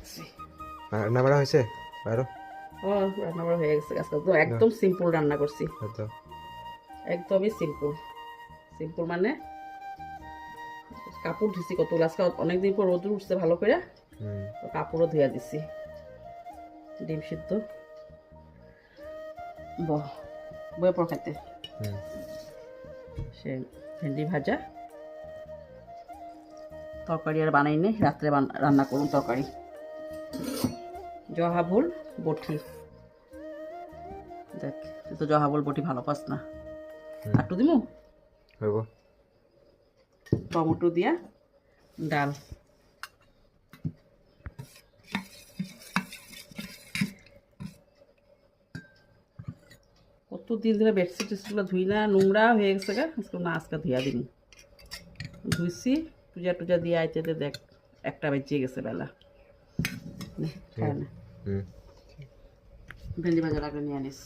রাখছি। রান্না বাড়া হয়েছে আরো? ও রান্না বাড়া হয়ে গেছে, আজকে তো একদম সিম্পল রান্না করছি, হয়তো একদমই সিম্পল। সিম্পল মানে কাপড় ধুইছি কতগুলো, আজকে অনেকদিন পর রোদ উঠছে ভালো করে, তো কাপড়ও ধুয়া দিছি। ডিম সিদ্ধ বয়ে পর খাইতে, সে ভেন্ডি ভাজা, তরকারি আর বানাই নেই, রাত্রে রান্না করুন তরকারি। জহাভুল বটি, দেখ তুই তো জহাভুল বটি ভালো পাস না, আটু দিমু হইব। টমেটো দিয়া ডাল, কতদিন ধরে বেডশিট টেডশিটগুলো ধুই না, নোংরা হয়ে গেছে গা, আজকে না আজকে ধুয়া দিন। ধুইছি পূজা টুজা দিয়ে আইতে দেখ 1টা বেজে গেছে বেলা। খায় না ভেন্ডি ভাজা লাগে নিয়ে আনিস।